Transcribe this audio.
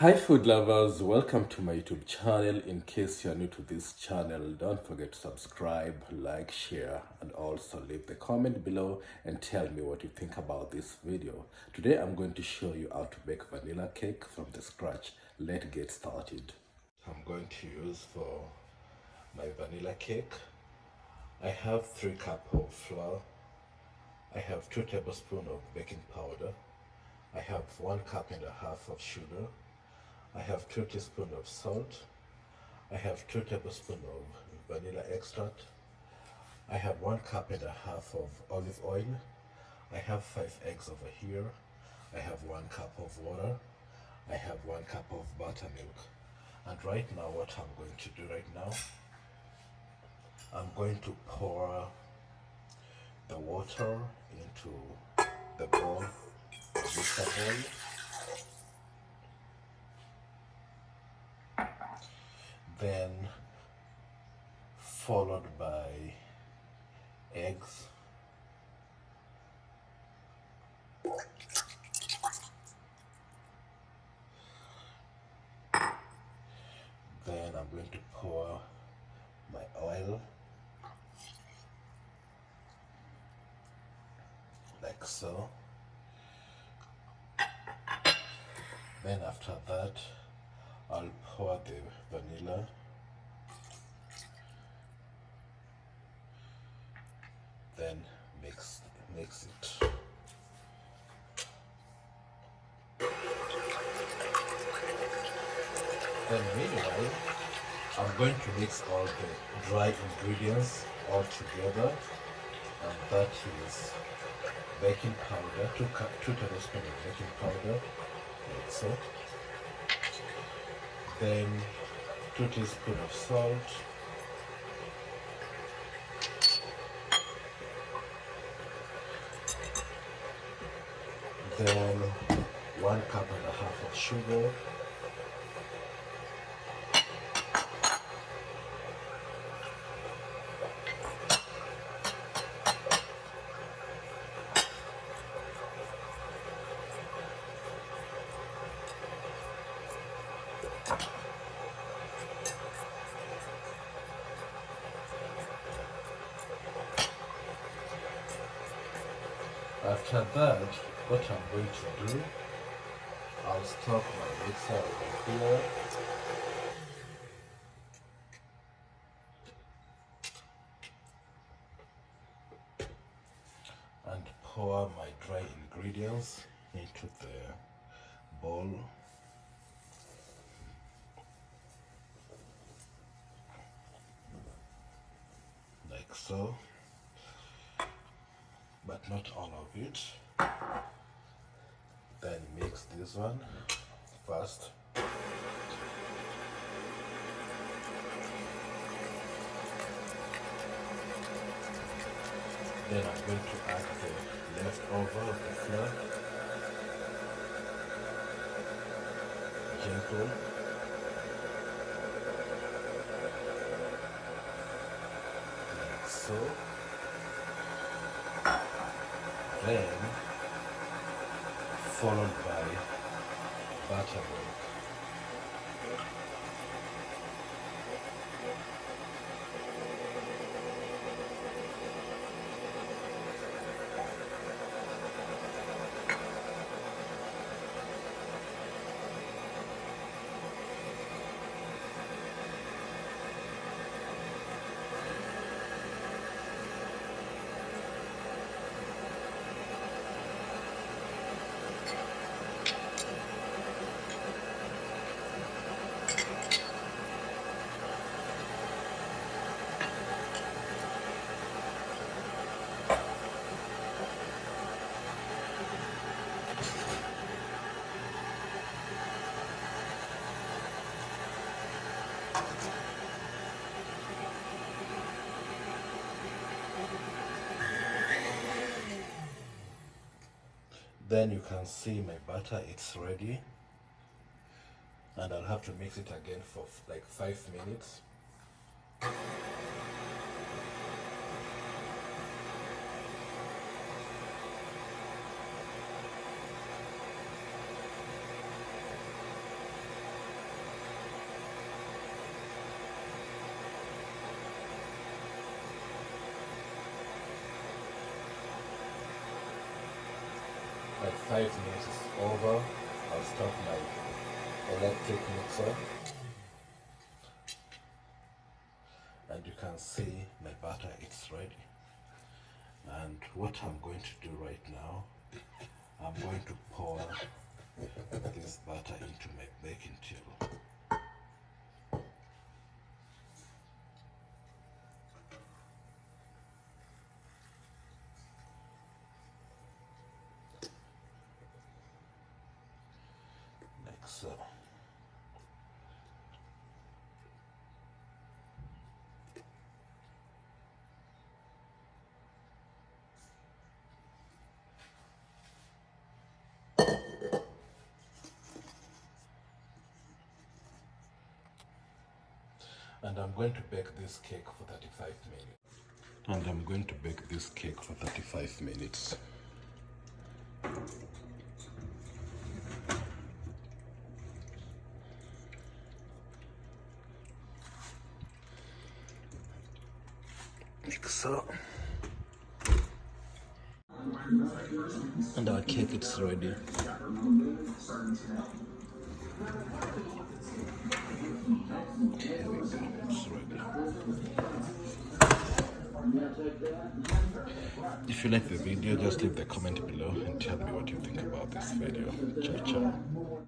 Hi food lovers, welcome to my YouTube channel. In case you're new to this channel, don't forget to subscribe, like, share, and also leave the comment below and tell me what you think about this video. Today I'm going to show you how to bake vanilla cake from the scratch. Let's get started. I'm going to use for my vanilla cake. I have 3 cups of flour. I have 2 tablespoons of baking powder. I have 1.5 cups of sugar. I have 2 teaspoons of salt. I have 2 tablespoons of vanilla extract. I have 1.5 cups of olive oil. I have 5 eggs over here. I have 1 cup of water. I have 1 cup of buttermilk. And right now, what I'm going to do right now, I'm going to pour the water into the bowl, the mixer bowl. Then followed by eggs. Then I'm going to pour my oil like so. Then after that, I'll pour the vanilla. Then mix it. Then meanwhile, I'm going to mix all the dry ingredients all together, and that is baking powder, 2 tablespoons of baking powder, like so. Then 2 teaspoons of salt. Then 1.5 cups of sugar. After that, what I'm going to do, I'll stop my mixer over here. And pour my dry ingredients into the bowl. Like so. But not all of it. Then mix this one first. Then I'm going to add the leftover of the flour. Gentle. Like so. Then followed by buttermilk. Then you can see my batter, it's ready. And I'll have to mix it again for like 5 minutes. 5 minutes is over, I'll stop my electric mixer, and you can see my batter is ready. And what I'm going to do right now, I'm going to pour this batter into my baking table. Like so. And I'm going to bake this cake for 35 minutes. And I'm going to bake this cake for 35 minutes. Like so. And our cake is ready. Here we go, it's ready. If you like the video, just leave the comment below and tell me what you think about this video. Ciao, ciao.